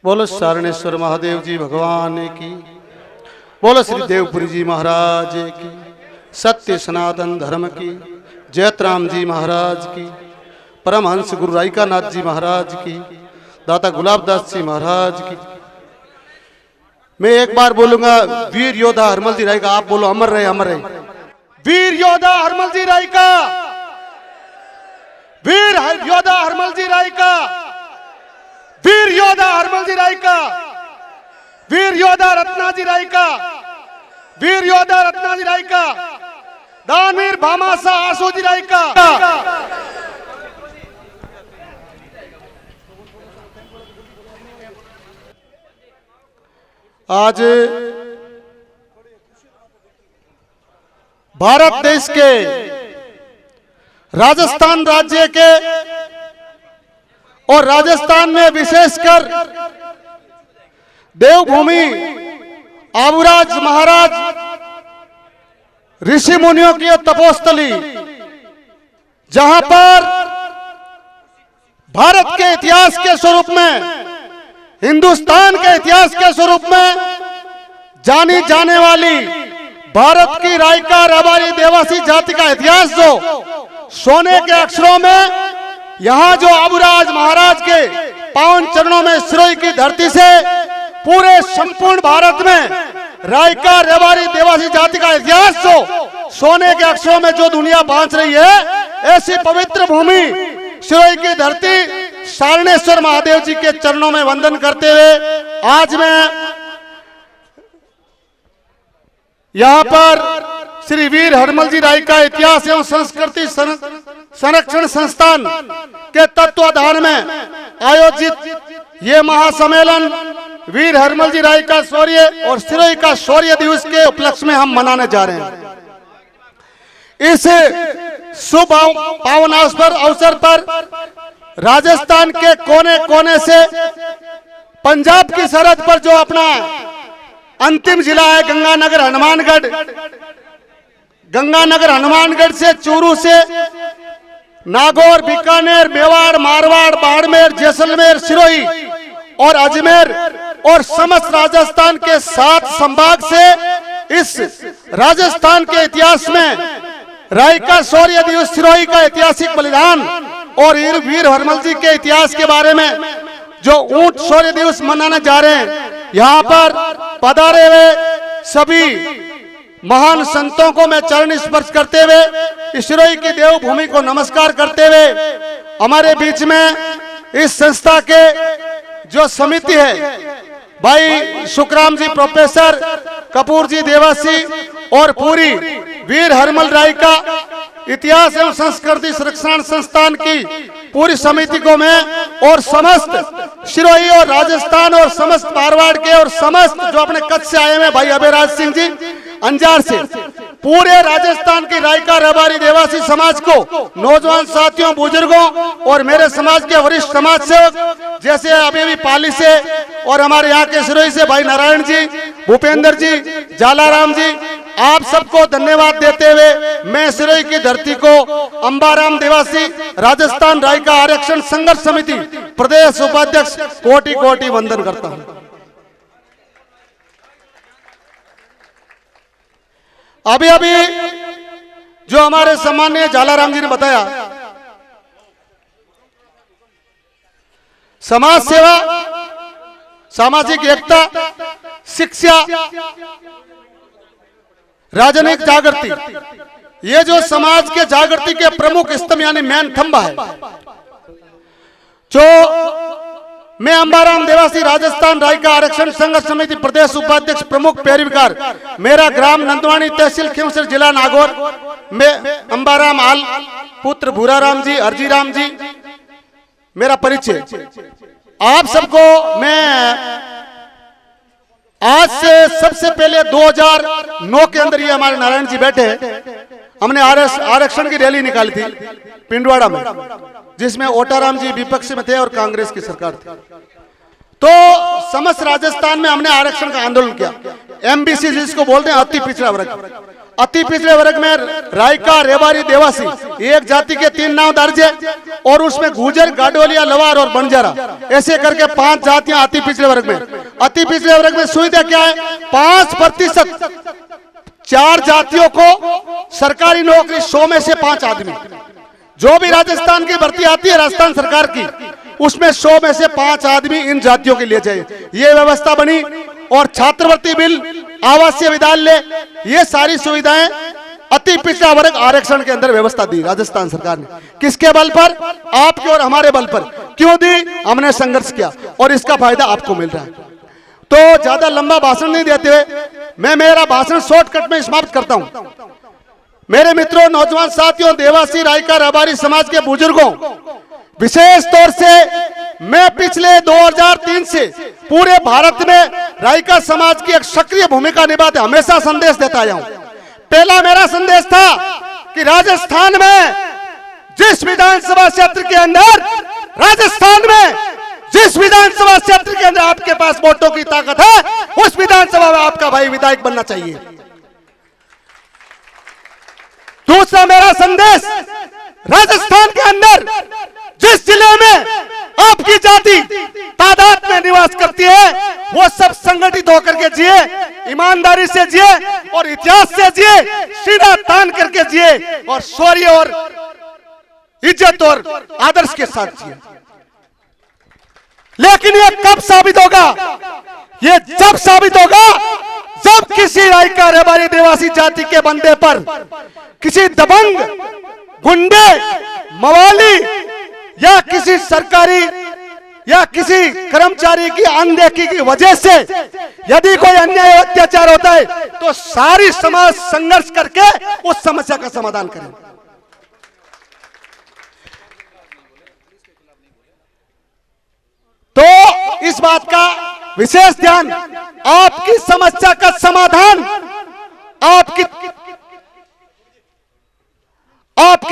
बोलो सारणेश्वर महादेव जी भगवान की, बोलो श्री देवपुरी जी महाराज की, सत्य सनातन धर्म की, जयतराम जी महाराज की, परमहंस गुरु राइकानाथ जी महाराज की, दाता गुलाबदास जी महाराज की। मैं एक बार बोलूंगा, वीर योद्धा हरमल जी राइका, आप बोलो अमर रहे अमर रहे। वीर योद्धा हरमल जी राइका, वीर योद्धा हरमल जी राइका, वीर योद्धा हरमल जी राइका, वीर योद्धा रत्नाजी राइका, वीर योद्धा रत्नाजी राइका, दानवीर भामासा आसोजी राइका। आज भारत देश के राजस्थान राज्य के और राजस्थान में विशेषकर देवभूमि आबूराज महाराज ऋषि मुनियों की तपोस्थली, जहां पर भारत के इतिहास के स्वरूप में, हिंदुस्तान के इतिहास के स्वरूप में जानी जाने वाली भारत की राइका रबारी देवासी जाति का इतिहास जो सोने के अक्षरों में यहाँ जो आबूराज महाराज के पावन चरणों में सिरोही की धरती से पूरे संपूर्ण भारत में राइका रबारी देवासी जाति का इतिहास जो सोने के अक्षरों में जो दुनिया बांध रही है, ऐसी पवित्र भूमि सिरोही की धरती सारणेश्वर महादेव जी के चरणों में वंदन करते हुए आज मैं यहाँ पर श्री वीर हरमल जी राइका इतिहास एवं संस्कृति संरक्षण संस्थान के तत्वाधान में आयोजित ये महासम्मेलन वीर हरमल जी राइका शौर्य और सिरोही का शौर्य दिवस के उपलक्ष्य में हम मनाने जा रहे हैं। इस शुभ पावन अवसर पर राजस्थान के कोने कोने से पंजाब की सरहद पर जो अपना अंतिम जिला है गंगानगर हनुमानगढ़, गंगानगर हनुमानगढ़ से चूरू से नागौर, बीकानेर, मेवाड़, मारवाड़, बाड़मेर, जैसलमेर, सिरोही और अजमेर और समस्त राजस्थान के 7 संभाग से इस राजस्थान के इतिहास में राइका शौर्य दिवस, सिरोही का ऐतिहासिक बलिदान और वीर हरमल जी के इतिहास के बारे में जो ऊंट शौर्य दिवस मनाने जा रहे हैं, यहाँ पर पधारे हुए सभी महान संतों को मैं चरण स्पर्श करते हुए सिरोही की देवभूमि को नमस्कार करते हुए हमारे बीच में इस संस्था के जो समिति है, भाई सुखराम जी प्रोफेसर, कपूर जी देवासी और पूरी वीर हरमल राइका इतिहास एवं संस्कृति संरक्षण संस्थान की पूरी समिति को मैं और समस्त सिरोही और राजस्थान और समस्त मारवाड़ के और समस्त जो अपने कच्छ से आए हैं भाई अभयराज सिंह जी अंजार से, पूरे राजस्थान की राइका रबारी देवासी समाज को, नौजवान साथियों, बुजुर्गों और मेरे समाज के वरिष्ठ समाज सेवक जैसे अभी भी पाली से और हमारे यहाँ के सिरोही से भाई नारायण जी, भूपेंद्र जी, जालाराम जी, आप सबको धन्यवाद देते हुए मैं सिरोही की धरती को अंबाराम देवासी राजस्थान राइका आरक्षण संघर्ष समिति प्रदेश उपाध्यक्ष कोटि कोटि वंदन करता हूँ। अभी अभी जो हमारे सम्माननीय जालाराम जी ने बताया, समाज सेवा, सामाजिक एकता, शिक्षा, राजनीतिक जागृति, ये जो समाज के जागृति के प्रमुख स्तंभ यानी मेन थंबा है, जो मैं अंबाराम देवासी राजस्थान राइका आरक्षण संघर्ष समिति प्रदेश उपाध्यक्ष प्रमुख पैरविकार, मेरा ग्राम नंदवानी, तहसील खींवसर, जिला नागौर, मैं अंबाराम आल पुत्र भूराराम जी, अर्जीराम जी मेरा परिचय। आप सबको मैं आज से सबसे पहले 2009 के अंदर ये हमारे नारायण जी बैठे, हमने आरक्षण की रैली निकाली थी पिंडवाड़ा में, जिसमें ओटाराम जी विपक्ष में थे और कांग्रेस की सरकार थी। तो समस्त राजस्थान में हमने आरक्षण का आंदोलन किया, एमबीसी जिसको बोलते हैं अति पिछड़ा वर्ग, अति पिछड़े वर्ग में रायका, रेवारी, देवासी एक जाति के 3 नाम दर्ज है और उसमें गुजर, गाडोलिया, लवार और बंजारा ऐसे करके 5 जातियां अति पिछड़े वर्ग में। अति पिछड़े वर्ग में सुविधा क्या है? 5% 4 जातियों को सरकारी नौकरी, 100 में से 5 आदमी। जो भी राजस्थान की भर्ती आती है राजस्थान सरकार की, उसमें 100 में से 5 आदमी इन जातियों के लिए चाहिए। ये व्यवस्था बनी और छात्रवृत्ति बिल, आवासीय विद्यालय, ये सारी सुविधाएं अति पिछड़ा वर्ग आरक्षण के अंदर व्यवस्था दी राजस्थान सरकार ने। किसके बल पर? आपके और हमारे बल पर। क्यों दी? हमने संघर्ष किया और इसका फायदा आपको मिल रहा है। तो ज्यादा लंबा भाषण नहीं देते हुए मैं मेरा भाषण शॉर्टकट में समाप्त करता हूं। मेरे मित्रों, नौजवान साथियों, देवासी, रायका, रबारी समाज के बुजुर्गों, विशेष तौर से मैं पिछले 2003 से पूरे भारत में रायका समाज की एक सक्रिय भूमिका निभाते हमेशा संदेश देता आया हूं। पहला मेरा संदेश था कि राजस्थान में जिस विधानसभा क्षेत्र के अंदर, राजस्थान में जिस विधानसभा क्षेत्र के अंदर आपके पास वोटों की ताकत है, उस विधानसभा में आपका भाई विधायक बनना चाहिए। दूसरा मेरा संदेश, राजस्थान के अंदर जिस जिले में आपकी जाति तादाद में निवास करती है, वो सब संगठित होकर के जिए, ईमानदारी से जिए और इतिहास से जिए, सीधा तान करके जिए और शौर्य और इज्जत और आदर्श के साथ जिए। लेकिन ये कब साबित होगा? ये जब साबित होगा जब किसी रायका, रेवारी, देवासी जाति के बंदे पर किसी दबंग, गुंडे, मवाली या किसी सरकारी या किसी कर्मचारी की अनदेखी की वजह से यदि कोई अन्याय अत्याचार होता है तो सारी समाज संघर्ष करके उस समस्या का समाधान करें। तो इस बात का विशेष ध्यान, आपकी समस्या का समाधान, आपकी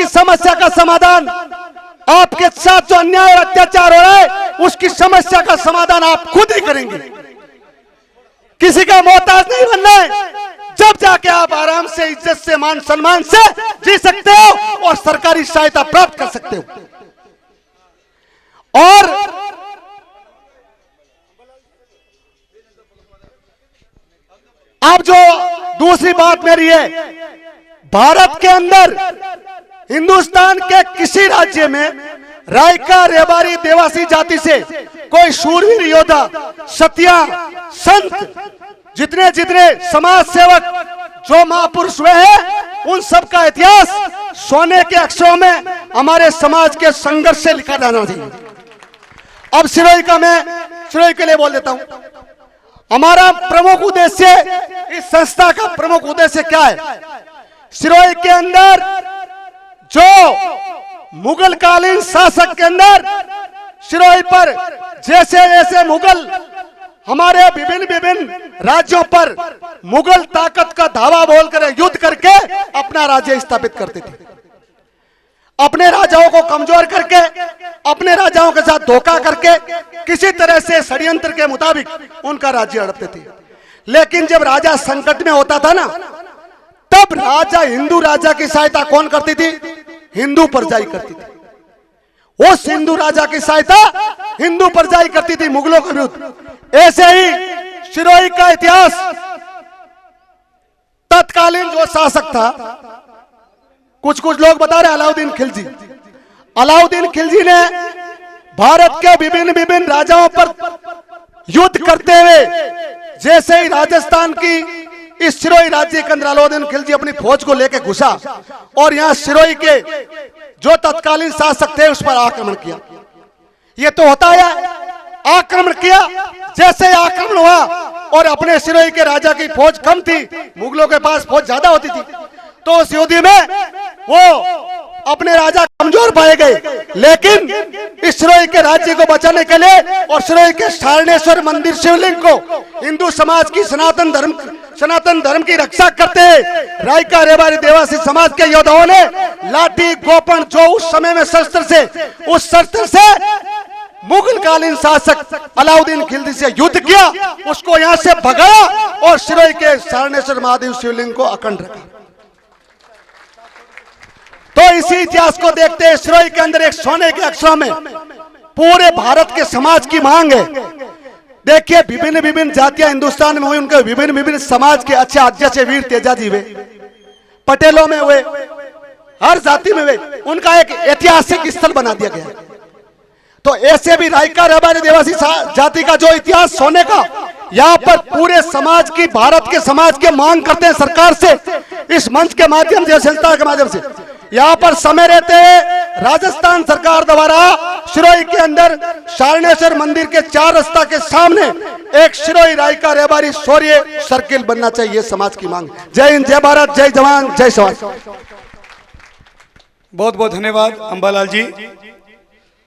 समस्या का समाधान, आपके साथ जो अन्याय और अत्याचार हो रहा है उसकी समस्या का समाधान आप खुद ही करेंगे। किसी का मोहताज नहीं बनना है। जब जाके आप आराम से, इज्जत से, मान सम्मान से जी सकते हो और सरकारी सहायता प्राप्त कर सकते हो। और अब जो दूसरी बात मेरी है, भारत के अंदर हिंदुस्तान के किसी राज्य में रायका, रेवारी, देवासी जाति से कोई शूरवीर योद्धा, सतिया, संत, जितने जितने समाज सेवक जो महापुरुष हुए हैं, उन सब का इतिहास सोने के अक्षरों में हमारे समाज के संघर्ष से लिखा जाना चाहिए। अब सिरोही का, मैं सिरोही के लिए बोल देता हूं। हमारा प्रमुख उद्देश्य, इस संस्था का प्रमुख उद्देश्य क्या है? सिरोही के अंदर जो मुगल कालीन शासक के अंदर सिरोही पर जैसे जैसे मुगल हमारे विभिन्न विभिन्न राज्यों पर मुगल ताकत का धावा बोलकर युद्ध करके अपना राज्य स्थापित करते थे, अपने राजाओं को कमजोर करके, अपने राजाओं के साथ धोखा करके, किसी तरह से षड्यंत्र के मुताबिक उनका राज्य हड़पते थे। लेकिन जब राजा संकट में होता था ना, तब राजा, हिंदू राजा की सहायता कौन करती थी? हिंदू परजाई करती थी। उस हिंदू राजा की सहायता हिंदू परजाई करती थी मुगलों के विरुद्ध। ऐसे ही सिरोही का इतिहास, तत्कालीन जो शासक था, कुछ कुछ लोग बता रहे अलाउद्दीन खिलजी। अलाउद्दीन खिलजी ने भारत के विभिन्न विभिन्न राजाओं पर युद्ध करते हुए, जैसे ही राजस्थान की इस सिरोही राज्य के अंदर अलाउद्दीन खिलजी अपनी फौज को लेकर घुसा और यहां सिरोही के जो तत्कालीन शासक थे उस पर आक्रमण किया। ये तो होता है, आक्रमण किया। जैसे आक्रमण हुआ और अपने सिरोही के राजा की फौज कम थी, मुगलों के पास फौज ज्यादा होती थी, तो उस युद्ध में वो अपने राजा कमजोर पाए गए। लेकिन इस सिरोही के राज्य को बचाने के लिए और सिरोही के सारणेश्वर मंदिर शिवलिंग को हिंदू समाज की सनातन धर्म की रक्षा करते हैं रायका, रेवारी, देवासी समाज के योद्धाओं ने लाठी, गोपन, जो उस समय में शस्त्र से मुगल कालीन शासक अलाउद्दीन खिलजी से युद्ध किया, उसको यहां से भगाया और सिरोही के सारणेश्वर महादेव शिवलिंग को अखंड रखा। इसी इतिहास को देखते हैं सिरोही के अंदर एक सोने के अक्षरों में पूरे भारत के समाज की मांग है। देखिए विभिन्न विभिन्न जातियां हिंदुस्तान में हुई, उनके विभिन्न विभिन्न समाज के अच्छे अध्यक्ष वीर तेजाजी हुए, पटेलों में हुए, हर जाति में हुए, उनका एक ऐतिहासिक स्थल बना दिया गया। तो ऐसे भी रायका रबारी आदिवासी जाति का जो इतिहास सोने का, यहाँ पर पूरे समाज की, भारत के समाज के मांग करते हैं सरकार से, इस मंच के माध्यम से, संस्था के माध्यम से। यहाँ पर समय रहते राजस्थान सरकार द्वारा सिरोही के अंदर शारणेश्वर मंदिर के 4 रास्ता के सामने एक सिरोही रायका रबारी शौर्य सर्किल बनना चाहिए, समाज की मांग। जय हिंद, जय भारत, जय जवान, जय समाज। बहुत बहुत धन्यवाद अंबालाल जी।